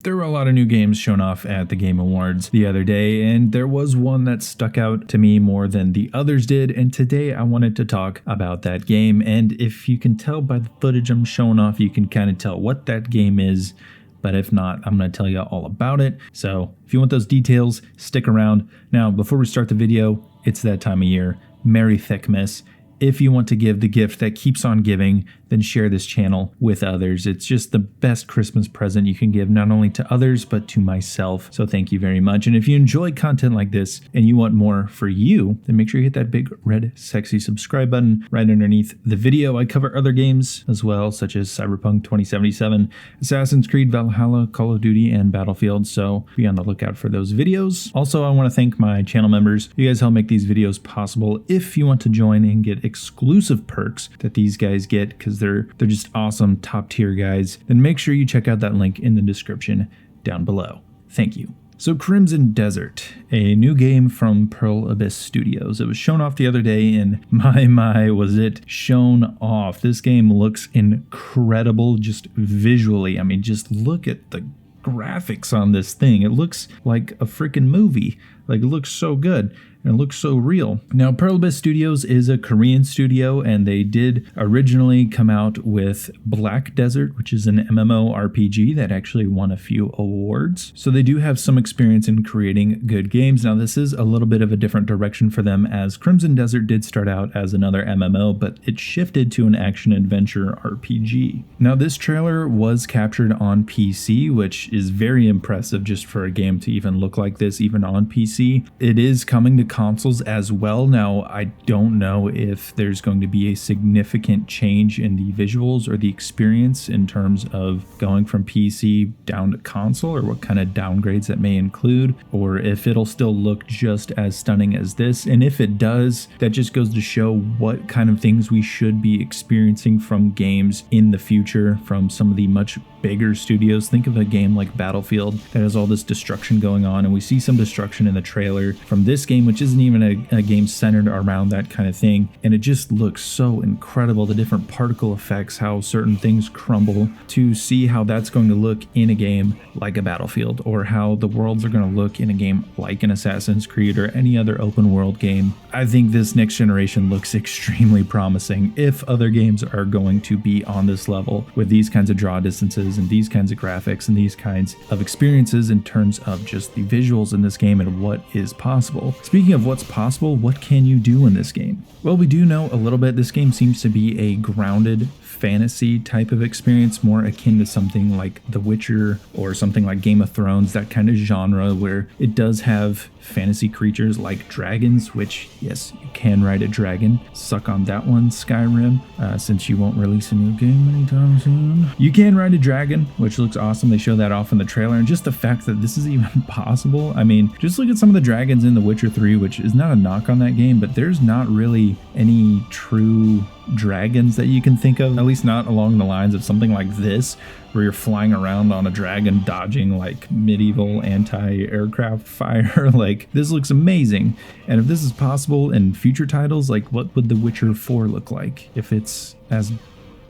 There were a lot of new games shown off at the Game Awards the other day, and there was one that stuck out to me more than the others did, and today I wanted to talk about that game. And if you can tell by the footage I'm showing off, you can kind of tell what that game is, but if not, I'm going to tell you all about it. So if you want those details, stick around. Now, before we start the video, it's that time of year. Merry Thickmas. If you want to give the gift that keeps on giving, then share this channel with others. It's just the best Christmas present you can give, not only to others, but to myself. So thank you very much. And if you enjoy content like this and you want more for you, then make sure you hit that big red sexy subscribe button right underneath the video. I cover other games as well, such as Cyberpunk 2077, Assassin's Creed Valhalla, Call of Duty, and Battlefield. So be on the lookout for those videos. Also, I want to thank my channel members. You guys help make these videos possible. If you want to join and get exclusive perks that these guys get, because they're just awesome, top tier guys, then make sure you check out that link in the description down below. Thank you. So Crimson Desert, a new game from Pearl Abyss Studios. It was shown off the other day, and my, was it shown off. This game looks incredible just visually. I mean, just look at the graphics on this thing. It looks like a freaking movie. Like, it looks so good. And it looks so real. Now, Pearl Abyss Studios is a Korean studio, and they did originally come out with Black Desert, which is an MMORPG that actually won a few awards. So they do have some experience in creating good games. Now, this is a little bit of a different direction for them, as Crimson Desert did start out as another MMO, but it shifted to an action-adventure RPG. Now, this trailer was captured on PC, which is very impressive just for a game to even look like this, even on PC. It is coming to consoles as well. Now, I don't know if there's going to be a significant change in the visuals or the experience in terms of going from PC down to console, or what kind of downgrades that may include, or if it'll still look just as stunning as this. And if it does, that just goes to show what kind of things we should be experiencing from games in the future from some of the much bigger studios. Think of a game like Battlefield that has all this destruction going on, and we see some destruction in the trailer from this game, which isn't even a game centered around that kind of thing, and it just looks so incredible. The different particle effects, how certain things crumble, to see how that's going to look in a game like a Battlefield, or how the worlds are going to look in a game like an Assassin's Creed or any other open world game. I think this next generation looks extremely promising if other games are going to be on this level with these kinds of draw distances and these kinds of graphics and these kinds of experiences in terms of just the visuals in this game and what is possible. Speaking of what's possible, what can you do in this game? Well, we do know a little bit. This game seems to be a grounded fantasy type of experience, more akin to something like The Witcher or something like Game of Thrones, that kind of genre where it does have fantasy creatures like dragons, which, yes, you can ride a dragon. Suck on that one, Skyrim, since you won't release a new game anytime soon. You can ride a dragon, which looks awesome. They show that off in the trailer, and just the fact that this is even possible. I mean, just look at some of the dragons in The Witcher 3, which is not a knock on that game, but there's not really any true dragons that you can think of, at least not along the lines of something like this, where you're flying around on a dragon dodging like medieval anti-aircraft fire. Like, this looks amazing. And if this is possible in future titles, like, what would The Witcher 4 look like if it's as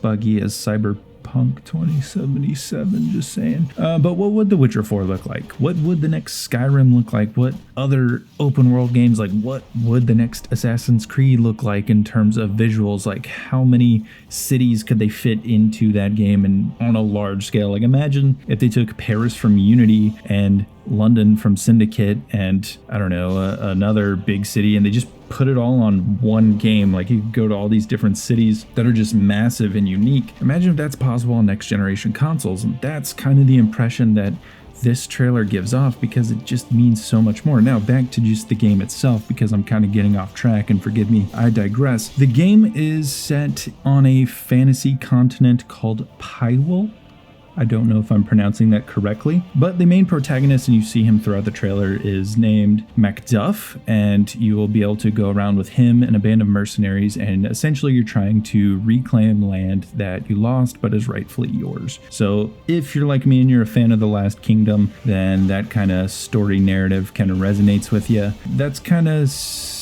buggy as Cyberpunk 2077, just saying. But what would The Witcher 4 look like? What would the next Skyrim look like? What other open world games, like what would the next Assassin's Creed look like in terms of visuals? Like, how many cities could they fit into that game and on a large scale? Like, imagine if they took Paris from Unity and London from Syndicate and, I don't know, another big city, and they just put it all on one game. Like, you could go to all these different cities that are just massive and unique. Imagine if that's possible on next generation consoles. And that's kind of the impression that this trailer gives off, because it just means so much more. Now, back to just the game itself, because I'm kind of getting off track, and forgive me, I digress. The game is set on a fantasy continent called Pyrewell. I don't know if I'm pronouncing that correctly, but the main protagonist, and you see him throughout the trailer, is named Macduff, and you will be able to go around with him and a band of mercenaries, and essentially you're trying to reclaim land that you lost but is rightfully yours. So if you're like me and you're a fan of The Last Kingdom, then that kind of story narrative kind of resonates with you. That's kind of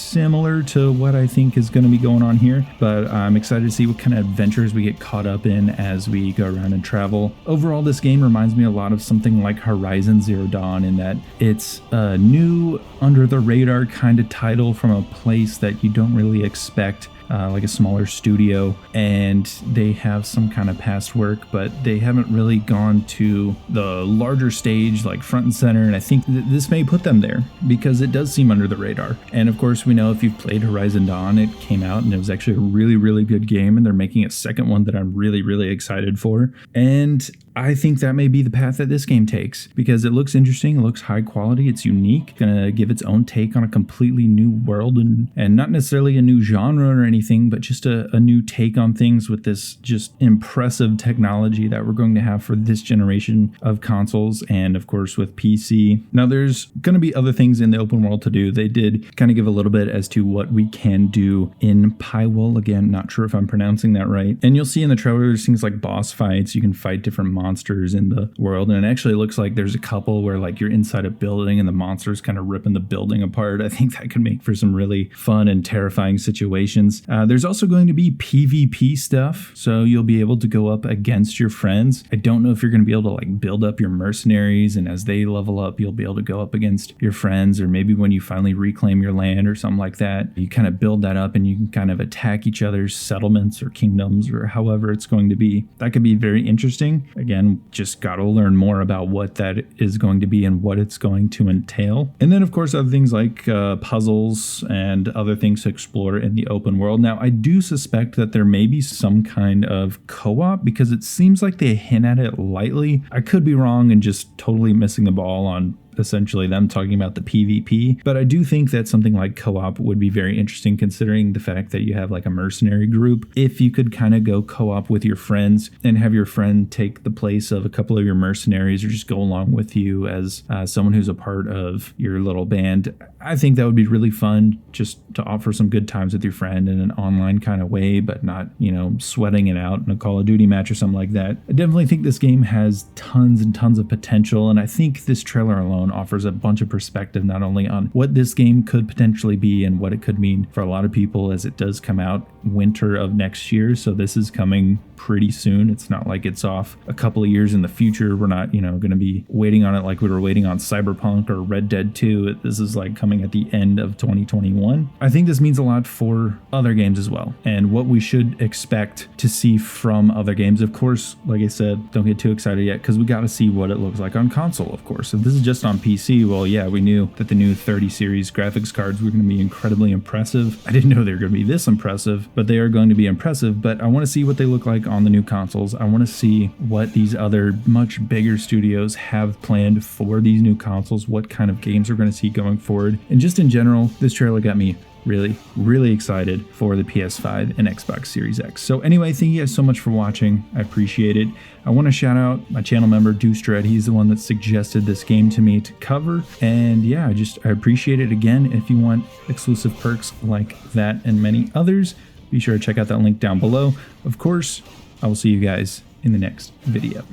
similar to what I think is going to be going on here, but I'm excited to see what kind of adventures we get caught up in as we go around and travel. Overall, this game reminds me a lot of something like Horizon Zero Dawn in that it's a new, under the radar kind of title from a place that you don't really expect. Like a smaller studio, and they have some kind of past work, but they haven't really gone to the larger stage like front and center, and I think this may put them there because it does seem under the radar. And of course, we know if you've played Horizon Dawn, it came out and it was actually a really good game, and they're making a second one that I'm really excited for. And I think that may be the path that this game takes because it looks interesting, it looks high quality, it's unique, gonna give its own take on a completely new world and not necessarily a new genre or anything, but just a new take on things with this just impressive technology that we're going to have for this generation of consoles and of course with PC. Now there's gonna be other things in the open world to do. They did kind of give a little bit as to what we can do in Pywell. Again, not sure if I'm pronouncing that right. And you'll see in the trailer there's things like boss fights, you can fight different monsters in the world, and it actually looks like there's a couple where like you're inside a building and the monsters kind of ripping the building apart. I think that could make for some really fun and terrifying situations. There's also going to be PvP stuff, so you'll be able to go up against your friends. I don't know if you're going to be able to like build up your mercenaries, and as they level up you'll be able to go up against your friends, or maybe when you finally reclaim your land or something like that, you kind of build that up and you can kind of attack each other's settlements or kingdoms or however it's going to be. That could be very interesting. Again, just got to learn more about what that is going to be and what it's going to entail. And then of course other things like puzzles and other things to explore in the open world. Now I do suspect that there may be some kind of co-op because it seems like they hint at it lightly. I could be wrong and just totally missing the ball on essentially them talking about the PvP, but I do think that something like co-op would be very interesting considering the fact that you have like a mercenary group. If you could kind of go co-op with your friends and have your friend take the place of a couple of your mercenaries or just go along with you as someone who's a part of your little band, I think that would be really fun just to offer some good times with your friend in an online kind of way, but not, you know, sweating it out in a Call of Duty match or something like that. I definitely think this game has tons and tons of potential, and I think this trailer alone offers a bunch of perspective not only on what this game could potentially be and what it could mean for a lot of people as it does come out winter of next year. So this is coming pretty soon. It's not like it's off a couple of years in the future. We're not, you know, going to be waiting on it like we were waiting on Cyberpunk or Red Dead 2. This is like coming at the end of 2021. I think this means a lot for other games as well and what we should expect to see from other games. Of course, like I said, don't get too excited yet because we got to see what it looks like on console, of course. If this is just on PC, well, yeah, we knew that the new 30 series graphics cards were going to be incredibly impressive. I didn't know they were going to be this impressive, but they are going to be impressive. But I want to see what they look like on the new consoles. I want to see what these other much bigger studios have planned for these new consoles, what kind of games we're going to see going forward. And just in general, this trailer got me really excited for the PS5 and Xbox Series X. So anyway, thank you guys so much for watching. I appreciate it. I want to shout out my channel member, Deuce. He's the one that suggested this game to me to cover. And yeah, I appreciate it. Again, if you want exclusive perks like that and many others, be sure to check out that link down below. Of course, I will see you guys in the next video.